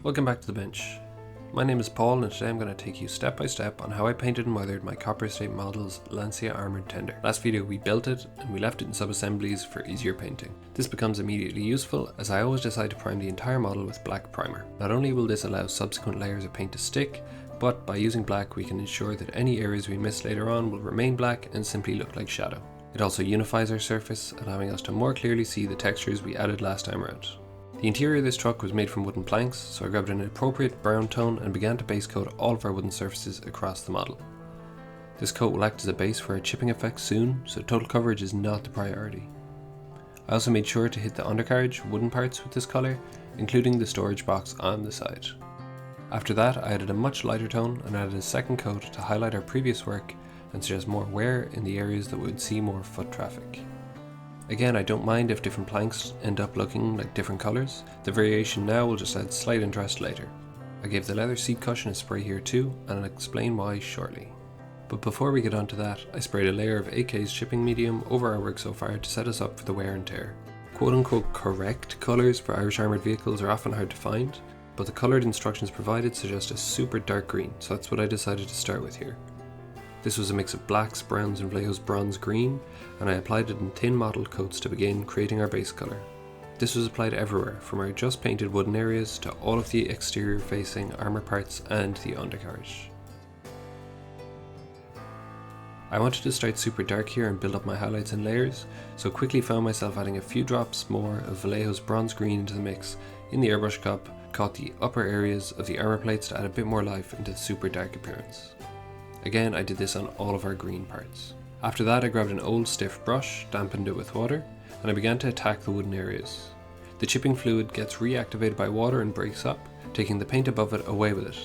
Welcome back to the bench. My name is Paul and today I'm going to take you step by step on how I painted and weathered my Copper Estate model's Lancia Armoured Tender. Last video we built it and we left it in sub-assemblies for easier painting. This becomes immediately useful as I always decide to prime the entire model with black primer. Not only will this allow subsequent layers of paint to stick, but by using black we can ensure that any areas we miss later on will remain black and simply look like shadow. It also unifies our surface, allowing us to more clearly see the textures we added last time around. The interior of this truck was made from wooden planks, so I grabbed an appropriate brown tone and began to base coat all of our wooden surfaces across the model. This coat will act as a base for a chipping effect soon, so total coverage is not the priority. I also made sure to hit the undercarriage wooden parts with this colour, including the storage box on the side. After that I added a much lighter tone and added a second coat to highlight our previous work and suggest more wear in the areas that would see more foot traffic. Again, I don't mind if different planks end up looking like different colours. The variation now will just add slight interest later. I gave the leather seat cushion a spray here too, and I'll explain why shortly. But before we get onto that, I sprayed a layer of AK's chipping medium over our work so far to set us up for the wear and tear. Quote unquote correct colours for Irish armoured vehicles are often hard to find, but the coloured instructions provided suggest a super dark green, so that's what I decided to start with here. This was a mix of blacks, browns and Vallejo's bronze green, and I applied it in thin mottled coats to begin creating our base colour. This was applied everywhere, from our just painted wooden areas to all of the exterior facing armour parts and the undercarriage. I wanted to start super dark here and build up my highlights and layers, so quickly found myself adding a few drops more of Vallejo's bronze green into the mix in the airbrush cup, caught the upper areas of the armour plates to add a bit more life into the super dark appearance. Again, I did this on all of our green parts. After that I grabbed an old stiff brush, dampened it with water, and I began to attack the wooden areas. The chipping fluid gets reactivated by water and breaks up, taking the paint above it away with it.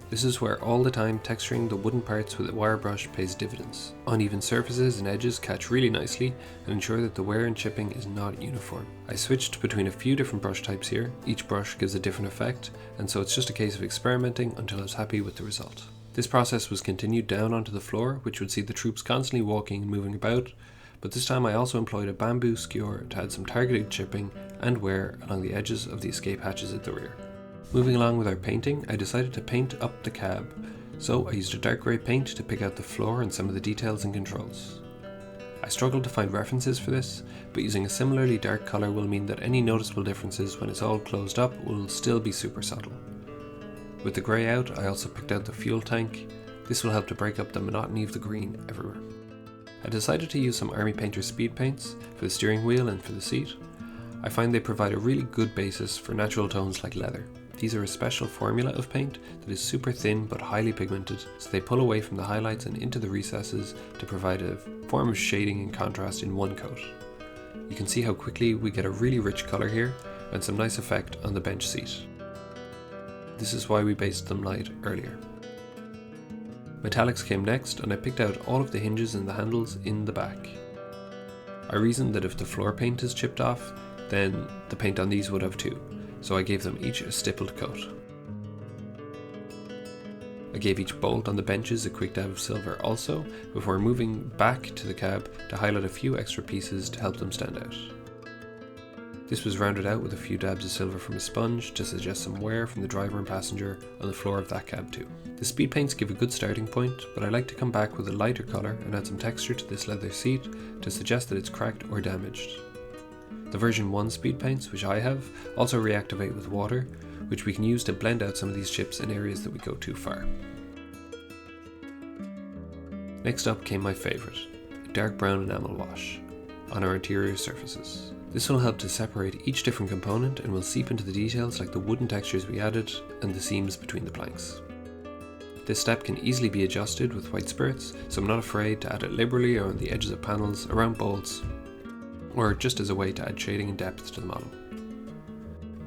This is where all the time texturing the wooden parts with a wire brush pays dividends. Uneven surfaces and edges catch really nicely and ensure that the wear and chipping is not uniform. I switched between a few different brush types here, each brush gives a different effect, and so it's just a case of experimenting until I was happy with the result. This process was continued down onto the floor, which would see the troops constantly walking and moving about, but this time I also employed a bamboo skewer to add some targeted chipping and wear along the edges of the escape hatches at the rear. Moving along with our painting, I decided to paint up the cab, so I used a dark grey paint to pick out the floor and some of the details and controls. I struggled to find references for this, but using a similarly dark colour will mean that any noticeable differences when it's all closed up will still be super subtle. With the grey out, I also picked out the fuel tank. This will help to break up the monotony of the green everywhere. I decided to use some Army Painter speed paints for the steering wheel and for the seat. I find they provide a really good basis for natural tones like leather. These are a special formula of paint that is super thin but highly pigmented, so they pull away from the highlights and into the recesses to provide a form of shading and contrast in one coat. You can see how quickly we get a really rich colour here and some nice effect on the bench seat. This is why we based them light earlier. Metallics came next and I picked out all of the hinges and the handles in the back. I reasoned that if the floor paint is chipped off, then the paint on these would have too, so I gave them each a stippled coat. I gave each bolt on the benches a quick dab of silver also, before moving back to the cab to highlight a few extra pieces to help them stand out. This was rounded out with a few dabs of silver from a sponge to suggest some wear from the driver and passenger on the floor of that cab too. The speed paints give a good starting point, but I like to come back with a lighter colour and add some texture to this leather seat to suggest that it's cracked or damaged. The version 1 speed paints, which I have, also reactivate with water, which we can use to blend out some of these chips in areas that we go too far. Next up came my favourite, a dark brown enamel wash on our interior surfaces. This will help to separate each different component and will seep into the details like the wooden textures we added and the seams between the planks. This step can easily be adjusted with white spirits, so I'm not afraid to add it liberally around the edges of panels, around bolts, or just as a way to add shading and depth to the model.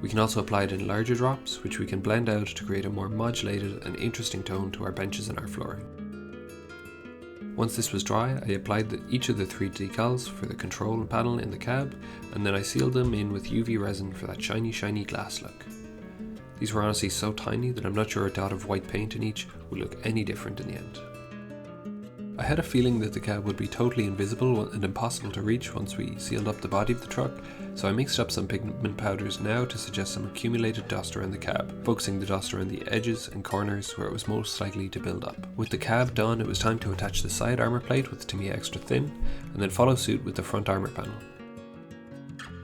We can also apply it in larger drops, which we can blend out to create a more modulated and interesting tone to our benches and our flooring. Once this was dry, I applied each of the 3 decals for the control panel in the cab, and then I sealed them in with UV resin for that shiny glass look. These were honestly so tiny that I'm not sure a dot of white paint in each would look any different in the end. I had a feeling that the cab would be totally invisible and impossible to reach once we sealed up the body of the truck, so I mixed up some pigment powders now to suggest some accumulated dust around the cab, focusing the dust around the edges and corners where it was most likely to build up. With the cab done, it was time to attach the side armour plate with Tamiya extra thin, and then follow suit with the front armour panel.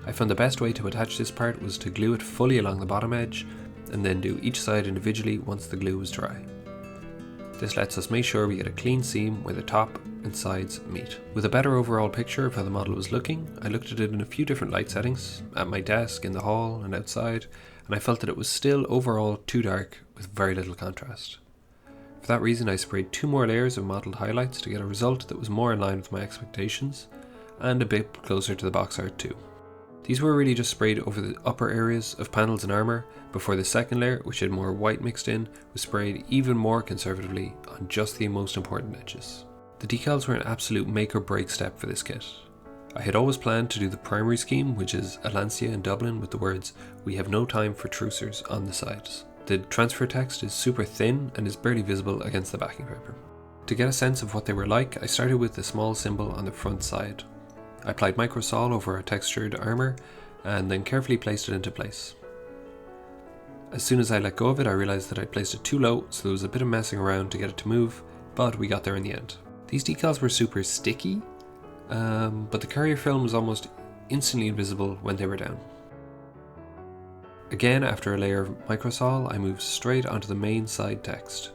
I found the best way to attach this part was to glue it fully along the bottom edge, and then do each side individually once the glue was dry. This lets us make sure we get a clean seam where the top and sides meet. With a better overall picture of how the model was looking, I looked at it in a few different light settings, at my desk, in the hall and outside, and I felt that it was still overall too dark with very little contrast. For that reason I sprayed 2 more layers of mottled highlights to get a result that was more in line with my expectations, and a bit closer to the box art too. These were really just sprayed over the upper areas of panels and armour, before the second layer, which had more white mixed in, was sprayed even more conservatively on just the most important edges. The decals were an absolute make or break step for this kit. I had always planned to do the primary scheme, which is a Lancia in Dublin with the words "We have no time for trucers" on the sides. The transfer text is super thin and is barely visible against the backing paper. To get a sense of what they were like, I started with the small symbol on the front side. I applied microsol over a textured armour and then carefully placed it into place. As soon as I let go of it, I realised that I placed it too low, so there was a bit of messing around to get it to move, but we got there in the end. These decals were super sticky, but the carrier film was almost instantly invisible when they were down. Again, after a layer of microsol, I moved straight onto the main side text.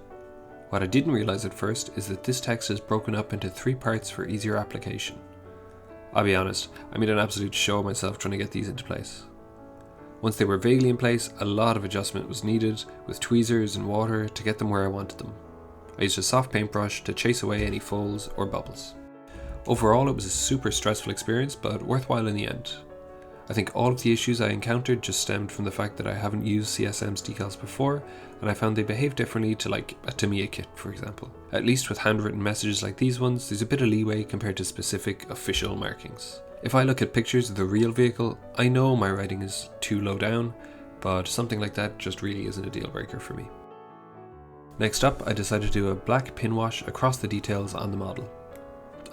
What I didn't realise at first is that this text is broken up into 3 parts for easier application. I'll be honest, I made an absolute show of myself trying to get these into place. Once they were vaguely in place, a lot of adjustment was needed with tweezers and water to get them where I wanted them. I used a soft paintbrush to chase away any folds or bubbles. Overall, it was a super stressful experience, but worthwhile in the end. I think all of the issues I encountered just stemmed from the fact that I haven't used CSM's decals before, and I found they behave differently to like a Tamiya kit, for example. At least with handwritten messages like these ones, there's a bit of leeway compared to specific official markings. If I look at pictures of the real vehicle, I know my writing is too low down, but something like that just really isn't a deal breaker for me. Next up, I decided to do a black pin wash across the details on the model.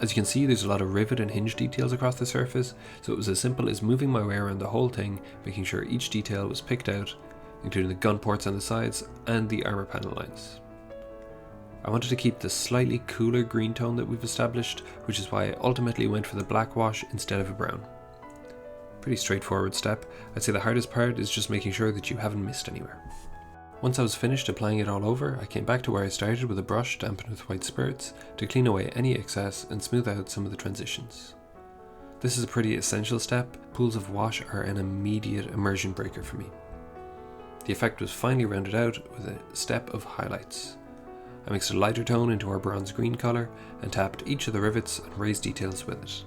As you can see, there's a lot of rivet and hinge details across the surface, so it was as simple as moving my way around the whole thing, making sure each detail was picked out, including the gun ports on the sides and the armour panel lines. I wanted to keep the slightly cooler green tone that we've established, which is why I ultimately went for the black wash instead of a brown. Pretty straightforward step. I'd say the hardest part is just making sure that you haven't missed anywhere. Once I was finished applying it all over, I came back to where I started with a brush dampened with white spirits to clean away any excess and smooth out some of the transitions. This is a pretty essential step. Pools of wash are an immediate immersion breaker for me. The effect was finally rounded out with a step of highlights. I mixed a lighter tone into our bronze green colour and tapped each of the rivets and raised details with it.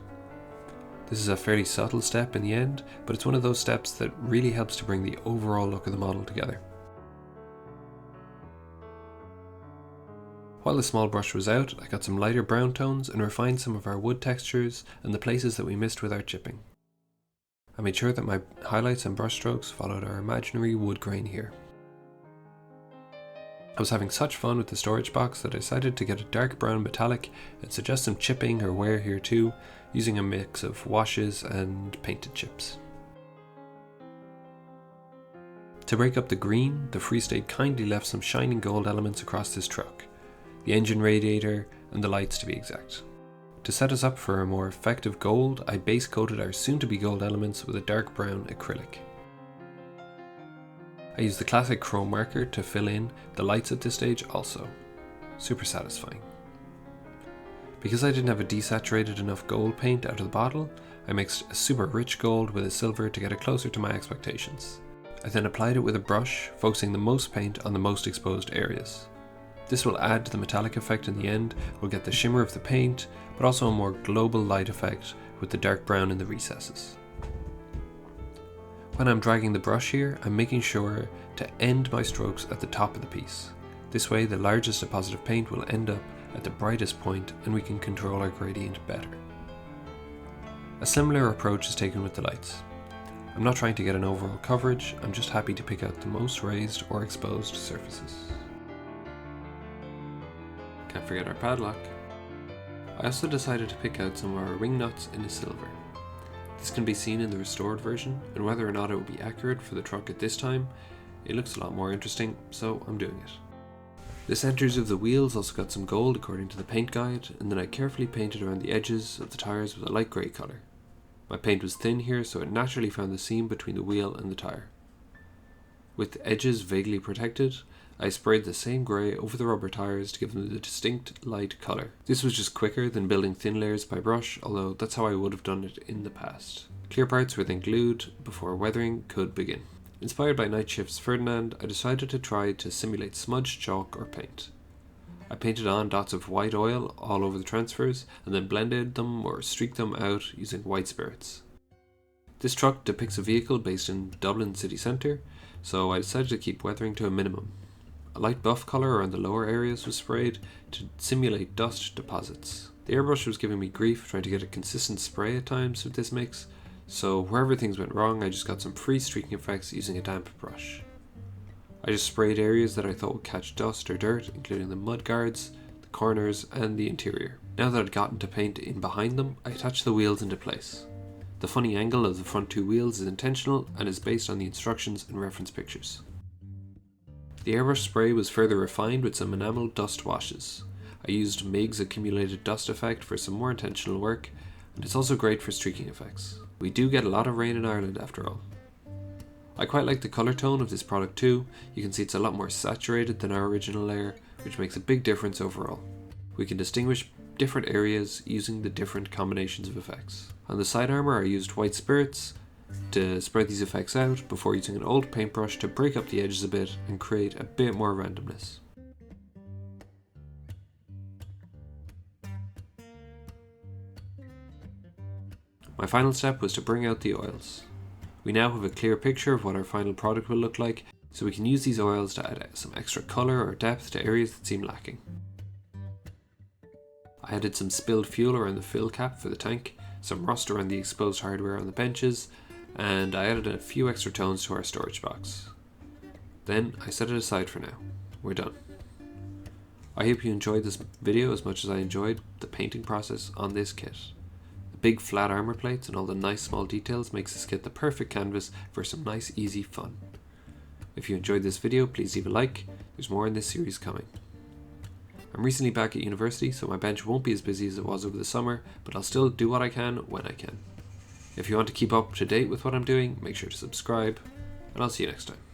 This is a fairly subtle step in the end, but it's one of those steps that really helps to bring the overall look of the model together. While the small brush was out, I got some lighter brown tones and refined some of our wood textures and the places that we missed with our chipping. I made sure that my highlights and brush strokes followed our imaginary wood grain here. I was having such fun with the storage box that I decided to get a dark brown metallic and suggest some chipping or wear here too, using a mix of washes and painted chips. To break up the green, the Free State kindly left some shining gold elements across this truck. The engine radiator, and the lights to be exact. To set us up for a more effective gold, I base coated our soon-to-be gold elements with a dark brown acrylic. I used the classic chrome marker to fill in the lights at this stage also. Super satisfying. Because I didn't have a desaturated enough gold paint out of the bottle, I mixed a super rich gold with a silver to get it closer to my expectations. I then applied it with a brush, focusing the most paint on the most exposed areas. This will add to the metallic effect in the end. We'll get the shimmer of the paint, but also a more global light effect with the dark brown in the recesses. When I'm dragging the brush here, I'm making sure to end my strokes at the top of the piece. This way the largest deposit of paint will end up at the brightest point and we can control our gradient better. A similar approach is taken with the lights. I'm not trying to get an overall coverage, I'm just happy to pick out the most raised or exposed surfaces. Can't forget our padlock. I also decided to pick out some of our ring nuts in a silver. This can be seen in the restored version, and whether or not it will be accurate for the truck at this time, it looks a lot more interesting, so I'm doing it. The centres of the wheels also got some gold according to the paint guide, and then I carefully painted around the edges of the tyres with a light grey colour. My paint was thin here, so it naturally found the seam between the wheel and the tyre. With the edges vaguely protected, I sprayed the same grey over the rubber tyres to give them the distinct light colour. This was just quicker than building thin layers by brush, although that's how I would have done it in the past. Clear parts were then glued before weathering could begin. Inspired by Night Shift's Ferdinand, I decided to try to simulate smudged chalk or paint. I painted on dots of white oil all over the transfers and then blended them or streaked them out using white spirits. This truck depicts a vehicle based in Dublin city centre, so I decided to keep weathering to a minimum. A light buff colour around the lower areas was sprayed to simulate dust deposits. The airbrush was giving me grief trying to get a consistent spray at times with this mix, so wherever things went wrong I just got some free streaking effects using a damp brush. I just sprayed areas that I thought would catch dust or dirt, including the mud guards, the corners and the interior. Now that I'd gotten to paint in behind them, I attached the wheels into place. The funny angle of the front two wheels is intentional and is based on the instructions and reference pictures. The airbrush spray was further refined with some enamel dust washes. I used Mig's accumulated dust effect for some more intentional work, and it's also great for streaking effects. We do get a lot of rain in Ireland after all. I quite like the colour tone of this product too. You can see it's a lot more saturated than our original layer, which makes a big difference overall. We can distinguish different areas using the different combinations of effects. On the side armour I used white spirits to spread these effects out before using an old paintbrush to break up the edges a bit and create a bit more randomness. My final step was to bring out the oils. We now have a clear picture of what our final product will look like, so we can use these oils to add some extra colour or depth to areas that seem lacking. I added some spilled fuel around the fill cap for the tank, some rust around the exposed hardware on the benches, and I added a few extra tones to our storage box. Then I set it aside for now. We're done. I hope you enjoyed this video as much as I enjoyed the painting process on this kit. The big flat armour plates and all the nice small details makes this kit the perfect canvas for some nice easy fun. If you enjoyed this video, please leave a like. There's more in this series coming. I'm recently back at university, so my bench won't be as busy as it was over the summer, but I'll still do what I can when I can. If you want to keep up to date with what I'm doing, make sure to subscribe, and I'll see you next time.